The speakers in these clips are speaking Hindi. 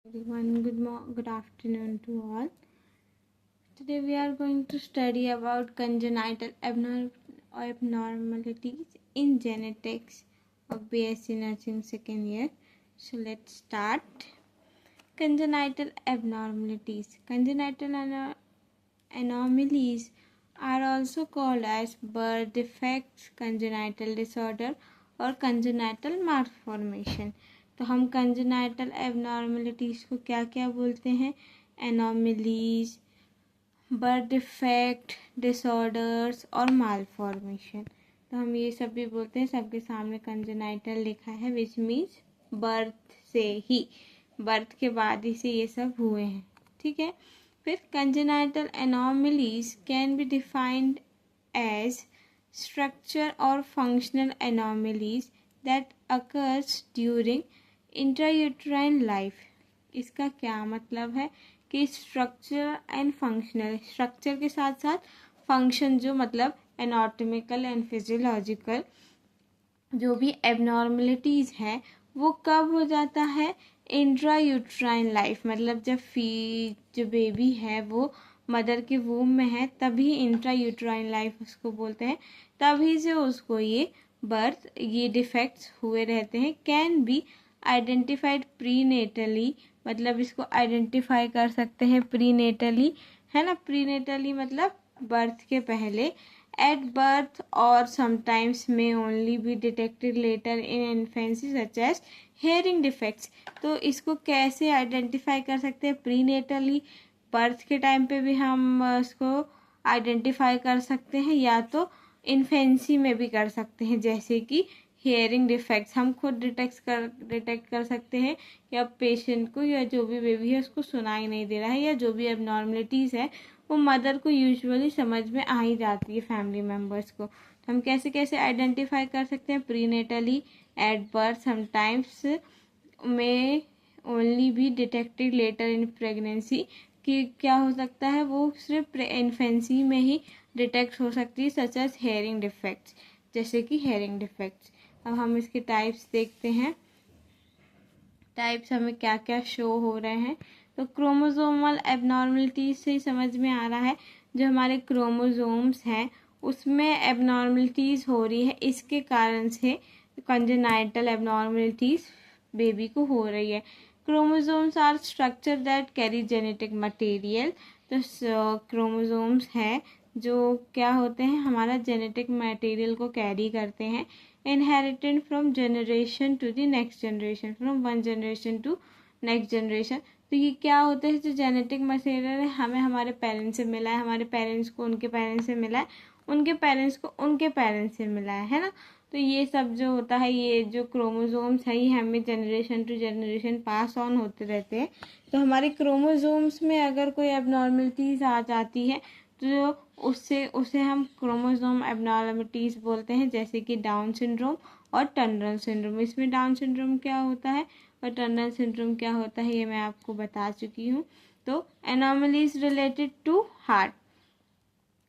Everyone, good afternoon to all. Today we are going to study about congenital abnormalities in genetics of BSc Nursing second year. So let's start. Congenital abnormalities. Congenital anomalies are also called as birth defects, congenital disorder और congenital malformation. तो हम कंजेनाइटल एबनॉर्मलिटीज़ को क्या क्या बोलते हैं? एनोमलीज, बर्थ डिफेक्ट, डिसऑर्डर्स और मालफॉर्मेशन. तो हम ये सब भी बोलते हैं. सबके सामने कंजेनाइटल लिखा है, विच मीन्स बर्थ से ही, बर्थ के बाद ही से ये सब हुए हैं. ठीक है. फिर congenital anomalies can be defined as structure or functional anomalies that occurs during intrauterine life. इसका क्या मतलब है कि स्ट्रक्चर एंड फंक्शनल, स्ट्रक्चर के साथ साथ फंक्शन, जो मतलब एनाटॉमिकल एंड फिजियोलॉजिकल जो भी एबनॉर्मलिटीज़ है वो कब हो जाता है? इंट्रायूट्राइन लाइफ, मतलब जब जो बेबी है वो मदर के वूम में है तभी इंट्रायूट्राइन लाइफ उसको बोलते हैं. तभी से उसको ये बर्थ, ये डिफेक्ट्स हुए रहते हैं. कैन बी आइडेंटिफाइड प्रीनेटली, मतलब इसको आइडेंटिफाई कर सकते हैं प्रीनेटली, है ना. प्रीनेटली मतलब बर्थ के पहले. एट बर्थ और समटाइम्स में only be detected later in infancy such as hearing defects. तो इसको कैसे आइडेंटिफाई कर सकते हैं? प्रीनेटली, बर्थ के टाइम पे भी हम इसको आइडेंटिफाई कर सकते हैं, या तो इन्फेंसी में भी कर सकते हैं. जैसे कि हेयरिंग डिफेक्ट्स हम खुद डिटेक्ट कर सकते हैं कि अब पेशेंट को या जो भी बेबी है उसको सुनाई नहीं दे रहा है, या जो भी एबनॉर्मलिटीज़ है वो मदर को यूजुअली समझ में आ ही जाती है, फैमिली मेम्बर्स को. तो हम कैसे कैसे आइडेंटिफाई कर सकते हैं? प्रीनेटली, एट बर्थ, समटाइम्स में ओनली भी डिटेक्टेड लेटर इन प्रेगनेंसी, कि क्या हो सकता है वो सिर्फ इन्फेंसी में ही डिटेक्ट हो सकती है, सच एज हेयरिंग डिफेक्ट्स, जैसे कि हेयरिंग डिफेक्ट्स. अब हम इसके टाइप्स देखते हैं. टाइप्स हमें क्या क्या शो हो रहे हैं. तो क्रोमोसोमल एबनॉर्मलिटीज से ही समझ में आ रहा है, जो हमारे क्रोमोसोम्स हैं उसमें एबनॉर्मलिटीज हो रही है, इसके कारण से कंजेनाइटल एबनॉर्मलिटीज बेबी को हो रही है. Chromosomes are structure that carry genetic material. तो क्रोमोसोम्स हैं जो क्या होते हैं, हमारा जेनेटिक मटेरियल को कैरी करते हैं. Inherited from generation to the next generation, from one generation to next generation. तो ये क्या होते हैं, जो जेनेटिक मटेरियल है हमें हमारे पेरेंट्स से मिला है, हमारे पेरेंट्स को उनके पेरेंट्स से मिला है, उनके पेरेंट्स को उनके पेरेंट्स से मिला है ना. तो ये सब जो होता है, ये जो क्रोमोसोम्स है ये हमें generation to generation pass on होते रहते हैं. तो हमारे क्रोमोसोम्स में अगर कोई एबनॉर्मलिटीज़ आ जाती है तो उसे हम क्रोमोसोम एबनॉर्मलिटीज़ बोलते हैं, जैसे कि डाउन सिंड्रोम और टर्नर सिंड्रोम. इसमें डाउन सिंड्रोम क्या होता है और टर्नर सिंड्रोम क्या होता है ये मैं आपको बता चुकी हूँ. तो एनॉमलीज रिलेटेड टू हार्ट.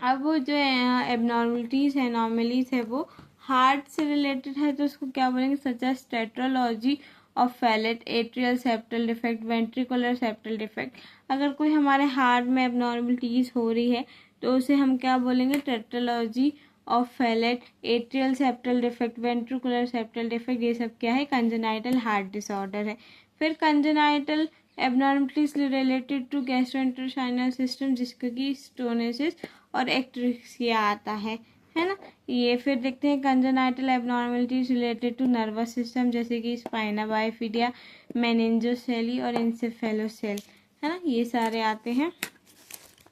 अब वो जो एबनॉर्मलिटीज़ है, एनॉमलीज है, वो हार्ट से रिलेटेड है, तो उसको क्या बोलेंगे? Such as tetralogy of Fallot, atrial septal defect, ventricular septal defect. अगर कोई हमारे हार्ट में एबनॉर्मलिटीज़ हो रही है तो उसे हम क्या बोलेंगे? Tetralogy of Fallot, atrial septal defect, ventricular septal defect. ये सब क्या है? कंजेनाइटल हार्ट डिसऑर्डर है. फिर congenital abnormalities related to gastrointestinal system, जिसको कि स्टोनेसिस और एक्ट्रिक्सिया आता है ना. ये फिर देखते हैं congenital abnormalities related to nervous system, जैसे कि स्पाइना बाइफिडिया, मेनिंजोसेली और इंसेफेलोसेल, है ना. ये सारे आते हैं.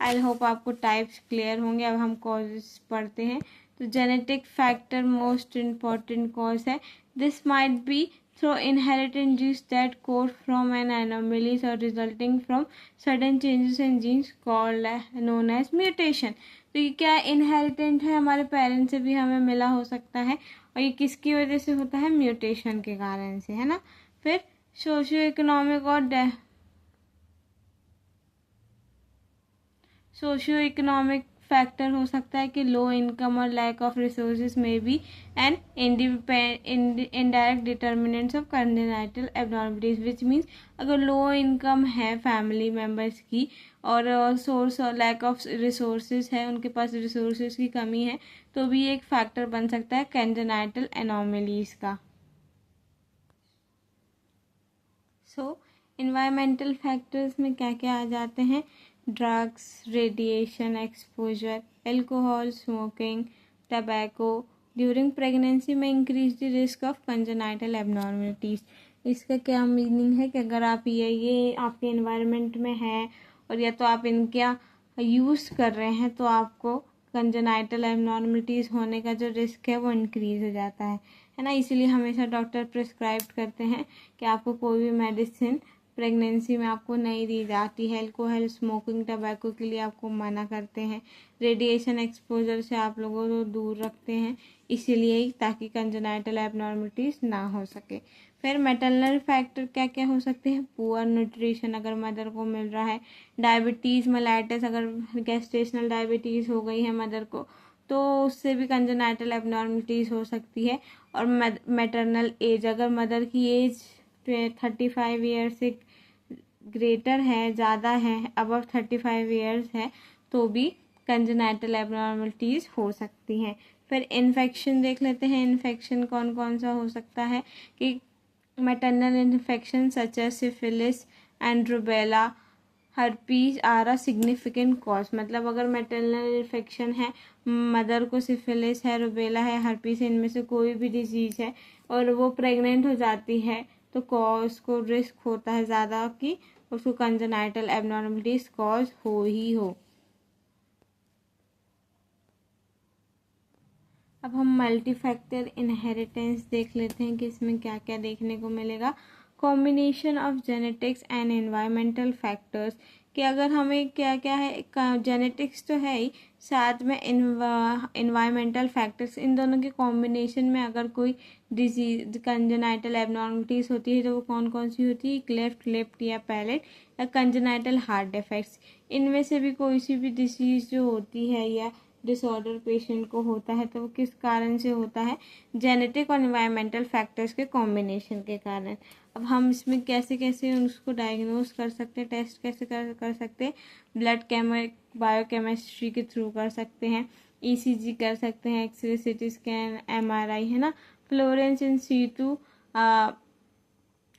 आई होप आपको टाइप्स क्लियर होंगे. अब हम कॉजेस पढ़ते हैं. तो genetic factor most important cause है. This might be through inherited genes that code from an anomalies or resulting from sudden changes in genes called known as mutation. तो ये क्या इनहेरिटेंट है, हमारे पेरेंट्स से भी हमें मिला हो सकता है, और ये किसकी वजह से होता है? म्यूटेशन के कारण से, है ना. फिर सोशियो इकोनॉमिक फैक्टर हो सकता है कि लो इनकम और लैक ऑफ रिसोर्सेज में be an indirect determinants of congenital abnormalities, which means अगर लो इनकम है फैमिली मेम्बर्स की और सोर्स और लैक ऑफ रिसोर्सेज है, उनके पास रिसोर्सेज की कमी है, तो भी एक फैक्टर बन सकता है कंजेनाइटल एनॉमलीज का। सो इन्वायरमेंटल फैक्टर्स में क्या क्या आ जाते हैं? Drugs, radiation exposure, alcohol, smoking, tobacco during pregnancy में increase the risk of congenital abnormalities. इसका क्या मीनिंग है कि अगर आप ये आपके इन्वायरमेंट में है और या तो आप इनका यूज़ कर रहे हैं तो आपको कंजेनाइटल एब्नॉर्मलिटीज़ होने का जो रिस्क है वो इंक्रीज हो जाता है ना। इसीलिए हमेशा डॉक्टर प्रिस्क्राइब करते हैं कि आपको कोई भी मेडिसिन प्रेगनेंसी में आपको नहीं दी जाती है। अल्कोहल, स्मोकिंग, टबैको के लिए आपको मना करते हैं। रेडिएशन एक्सपोजर से आप लोगों को दूर रखते हैं, इसीलिए ताकि कंजेनाइटल एब्नॉर्मलिटीज़ ना हो सके। फिर मैटरनल फैक्टर क्या क्या हो सकते हैं? पुअर न्यूट्रिशन अगर मदर को मिल रहा है, डायबिटीज़ मेलाइटिस अगर गेस्टेशनल डायबिटीज़ हो गई है मदर को, तो उससे भी कंजेनाइटल एब्नॉर्मलिटीज़ हो सकती है। और मैटरनल एज अगर मदर की एज 35 ईयर्स से ग्रेटर है, ज़्यादा है, अबव 35 ईयर्स है, तो भी कंजेनाइटल एब्नॉर्मलिटीज़ हो सकती हैं। फिर इन्फेक्शन देख लेते हैं। इन्फेक्शन कौन कौन सा हो सकता है कि maternal infection such as syphilis and rubella, herpes are a significant cause. मतलब अगर मैटरनल इन्फेक्शन है, मदर को सिफिलिस है, रूबेला है, हर्पीज, इनमें से कोई भी डिजीज़ है और वो प्रेग्नेंट हो जाती है, तो कॉज को रिस्क होता है ज़्यादा कि उसको कंजेनाइटल एब्नॉर्मलिटीज कॉज हो ही हो। अब हम मल्टीफैक्टर इनहेरिटेंस देख लेते हैं कि इसमें क्या क्या देखने को मिलेगा। Combination of genetics and environmental factors, कि अगर हमें क्या क्या है, जेनेटिक्स तो है ही, साथ में एनवायरमेंटल फैक्टर्स, इन दोनों के कॉम्बिनेशन में अगर कोई डिजीज कंजेनाइटल एब्नॉर्मलिटीज होती है तो वो कौन कौन सी होती है? क्लेफ्ट लिप या पैलेट या कंजेनाइटल हार्ट डिफेक्ट्स। इनमें से भी कोई सी भी डिसीज जो होती है या डिसऑर्डर पेशेंट को होता है तो वो किस कारण से होता है? जेनेटिक और एनवायरमेंटल फैक्टर्स के कॉम्बिनेशन के कारण। अब हम इसमें कैसे कैसे उसको डायग्नोस कर सकते हैं, टेस्ट कैसे कर सकते हैं? ब्लड बायोकेमिस्ट्री के थ्रू कर सकते हैं, ईसीजी कर सकते हैं, एक्सरे, सीटी स्कैन, एमआरआई, है ना। फ्लोरेंस इन सीटू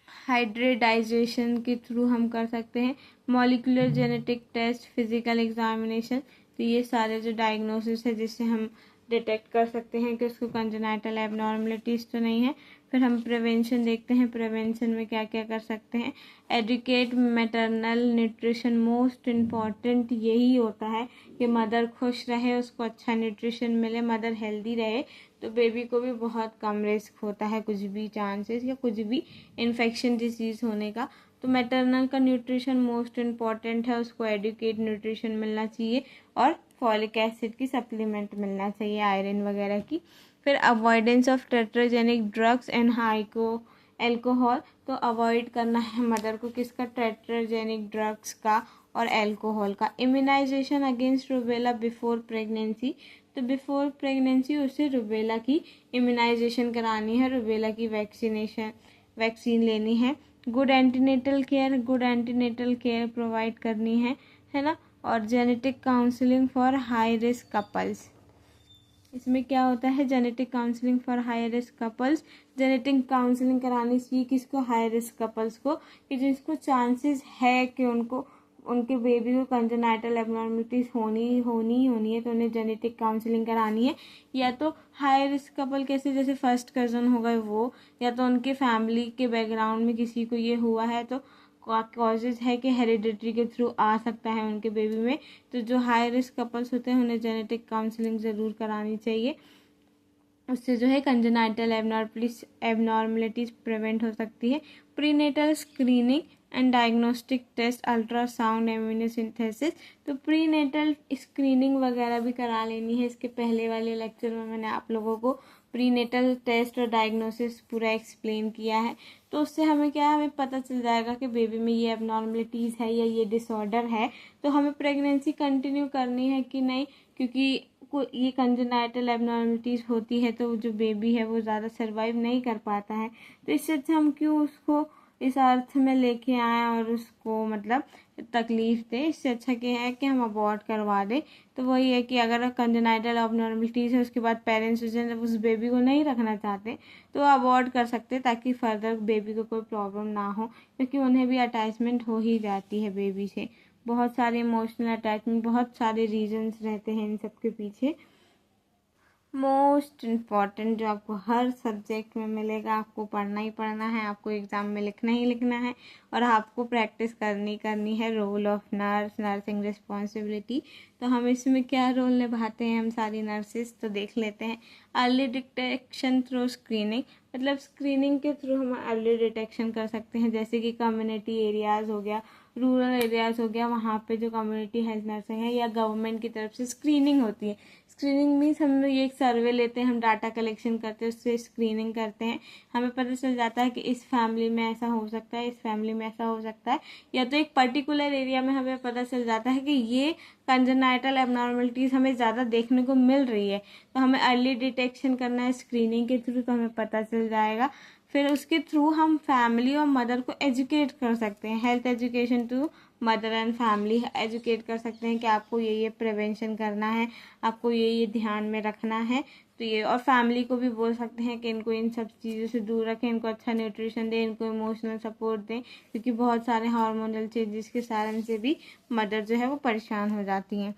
हाइब्रिडाइजेशन के थ्रू हम कर सकते हैं, molecular genetic test, physical examination. तो ये सारे जो डायग्नोसिस है जिससे हम डिटेक्ट कर सकते हैं कि उसको कंजेनाइटल एब्नॉर्मलिटीज़ तो नहीं है। फिर हम प्रिवेंशन देखते हैं, प्रिवेंशन में क्या क्या कर सकते हैं? Educate maternal nutrition, most important यही होता है कि मदर खुश रहे, उसको अच्छा न्यूट्रिशन मिले, मदर हेल्दी रहे, तो बेबी को भी बहुत कम रिस्क होता है कुछ भी चांसेस या कुछ भी इन्फेक्शन डिसीज़ होने का। तो मैटरनल का न्यूट्रिशन मोस्ट इम्पॉर्टेंट है, उसको एडुकेट न्यूट्रिशन मिलना चाहिए और फॉलिक एसिड की सप्लीमेंट मिलना चाहिए, आयरन वगैरह की। फिर avoidance of teratogenic drugs and alcohol, तो अवॉइड करना है मदर को किसका? टेट्राजेनिक ड्रग्स का और एल्कोहल का। Immunization against rubella before pregnancy, तो बिफोर प्रेगनेंसी उसे रूबेला की इम्यूनाइजेशन करानी है, रूबेला की वैक्सीन लेनी है। गुड एंटीनेटल केयर प्रोवाइड करनी है ना। और genetic counselling for high risk couples, इसमें क्या होता है? Genetic counselling for high risk couples, genetic counselling करानी चाहिए किसको? हाई रिस्क कपल्स को, कि जिसको चांसेस है कि उनके बेबी को कंजेनाइटल एब्नॉर्मलिटीज होनी है, तो उन्हें जेनेटिक काउंसलिंग करानी है। या तो हाई रिस्क कपल कैसे? जैसे फर्स्ट कज़न हो गए वो, या तो उनके फैमिली के बैकग्राउंड में किसी को ये हुआ है, तो कॉजेज है कि हेरिडिटरी के थ्रू आ सकता है उनके बेबी में। तो जो हाई रिस्क कपल्स होते हैं उन्हें जेनेटिक काउंसलिंग ज़रूर करानी चाहिए, उससे जो है कंजेनाइटल एब्नॉर्मलिटीज प्रिवेंट हो सकती है। Prenatal screening and diagnostic test, ultrasound, amniocentesis, तो प्रीनेटल स्क्रीनिंग वगैरह भी करा लेनी है। इसके पहले वाले लेक्चर में मैंने आप लोगों को प्रीनेटल टेस्ट और डायग्नोसिस पूरा एक्सप्लेन किया है, तो उससे हमें क्या है, हमें पता चल जाएगा कि बेबी में ये एबनॉर्मलिटीज़ है या ये डिसऑर्डर है, तो हमें प्रेगनेंसी कंटिन्यू करनी है कि नहीं, क्योंकि ये कंजेनाइटल एबनॉर्मलिटीज़ होती है तो जो बेबी है वो ज़्यादा सर्वाइव नहीं कर पाता है। तो इससे अच्छा हम क्यों उसको इस अर्थ में लेके आए और उसको मतलब तकलीफ दे, इससे अच्छा क्या है कि हम अबॉर्ट करवा दें। तो वही है कि अगर कंजेनाइटल एबनॉर्मलिटीज़ है, उसके बाद पेरेंट्स उस बेबी को नहीं रखना चाहते तो अबॉर्ट कर सकते, ताकि फर्दर बेबी को कोई प्रॉब्लम ना हो, क्योंकि उन्हें भी अटैचमेंट हो ही जाती है बेबी से। बहुत सारे इमोशनल अटैचमेंट, बहुत सारे रीजंस रहते हैं इन सब के पीछे। मोस्ट इम्पॉर्टेंट जो आपको हर सब्जेक्ट में मिलेगा, आपको पढ़ना ही पढ़ना है, आपको एग्ज़ाम में लिखना ही लिखना है, और आपको प्रैक्टिस करनी है, role of nurse, nursing responsibility. तो हम इसमें क्या रोल निभाते हैं हम सारी नर्सेस, तो देख लेते हैं। अर्ली डिटेक्शन थ्रू स्क्रीनिंग, मतलब स्क्रीनिंग के थ्रू हम अर्ली डिटेक्शन कर सकते हैं, जैसे कि कम्युनिटी एरियाज़ हो गया, रूरल एरियाज़ हो गया, वहाँ पे जो कम्युनिटी हेल्थ नर्सिंग है या गवर्नमेंट की तरफ से स्क्रीनिंग होती है। स्क्रीनिंग मीन्स हम ये एक सर्वे लेते हैं, हम डाटा कलेक्शन करते हैं, उससे स्क्रीनिंग करते हैं, हमें पता चल जाता है कि इस फैमिली में ऐसा हो सकता है, इस फैमिली में ऐसा हो सकता है, या तो एक पर्टिकुलर एरिया में हमें पता चल जाता है कि ये कंजेनाइटल एबनॉर्मलिटीज़ हमें ज़्यादा देखने को मिल रही है, तो हमें अर्ली डिटेक्शन करना है स्क्रीनिंग के थ्रू, तो हमें पता चल जाएगा। फिर उसके थ्रू हम फैमिली और मदर को एजुकेट कर सकते हैं, health education to mother and family educate कर सकते हैं कि आपको ये प्रिवेंशन करना है, आपको ये ध्यान में रखना है। तो ये, और फैमिली को भी बोल सकते हैं कि इनको इन सब चीज़ों से दूर रखें, इनको अच्छा न्यूट्रिशन दें, इनको इमोशनल सपोर्ट दें, क्योंकि बहुत सारे हार्मोनल चेंजेस के कारण से भी मदर जो है वो परेशान हो जाती हैं।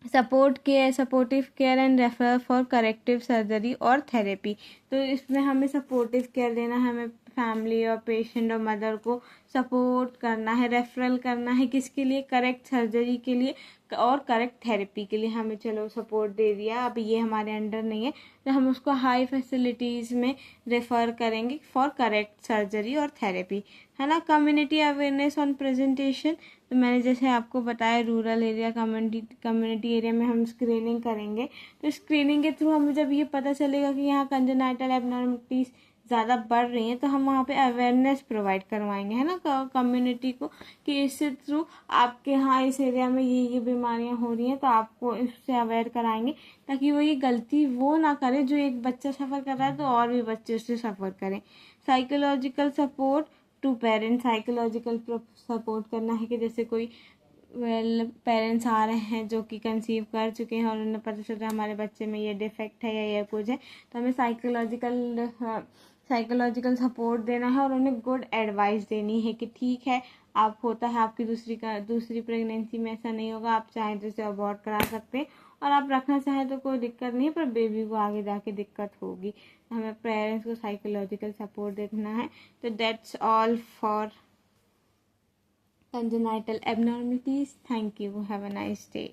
Supportive care and referral for corrective surgery और थेरेपी, तो इसमें हमें सपोर्टिव केयर देना है, हमें फैमिली और पेशेंट और मदर को सपोर्ट करना है, रेफरल करना है, किसके लिए, करेक्ट सर्जरी के लिए और करेक्ट थेरेपी के लिए। हमें चलो सपोर्ट दे दिया, अब ये हमारे अंडर नहीं है, तो हम उसको हाई फैसिलिटीज़ में रेफ़र करेंगे फॉर करेक्ट सर्जरी और थेरेपी, है ना। कम्युनिटी अवेयरनेस ऑन प्रेजेंटेशन, तो मैंने जैसे आपको बताया रूरल एरिया, कम्युनिटी एरिया में हम स्क्रीनिंग करेंगे, तो स्क्रीनिंग के थ्रू हमें जब ये पता चलेगा कि यहाँ कंजेनाइटल एबनॉर्मलिटीज़ ज़्यादा बढ़ रही हैं, तो हम वहाँ पे अवेयरनेस प्रोवाइड करवाएंगे, है ना, कम्युनिटी को, कि इससे थ्रू आपके यहाँ इस एरिया में ये बीमारियाँ हो रही हैं, तो आपको इससे अवेयर कराएंगे, ताकि वो ये गलती वो ना करे, जो एक बच्चा सफ़र कर रहा है तो और भी बच्चे उससे सफ़र करें। Psychological support to parents, psychological support करना है कि जैसे कोई पेरेंट्स आ रहे हैं जो कि कंसीव कर चुके हैं और उन्हें पता चल रहा है हमारे बच्चे में ये डिफेक्ट है या ये कुछ है, तो हमें साइकोलॉजिकल सपोर्ट देना है और उन्हें गुड एडवाइस देनी है कि ठीक है, आप होता है आपकी दूसरी प्रेगनेंसी में ऐसा नहीं होगा, आप चाहें तो इसे अबॉर्ट करा सकते हैं, और आप रखना चाहें तो कोई दिक्कत नहीं है, पर बेबी को आगे जाके दिक्कत होगी। हमें पेरेंट्स को साइकोलॉजिकल सपोर्ट देना है। तो that's all for congenital abnormalities. Thank you. Have a nice day.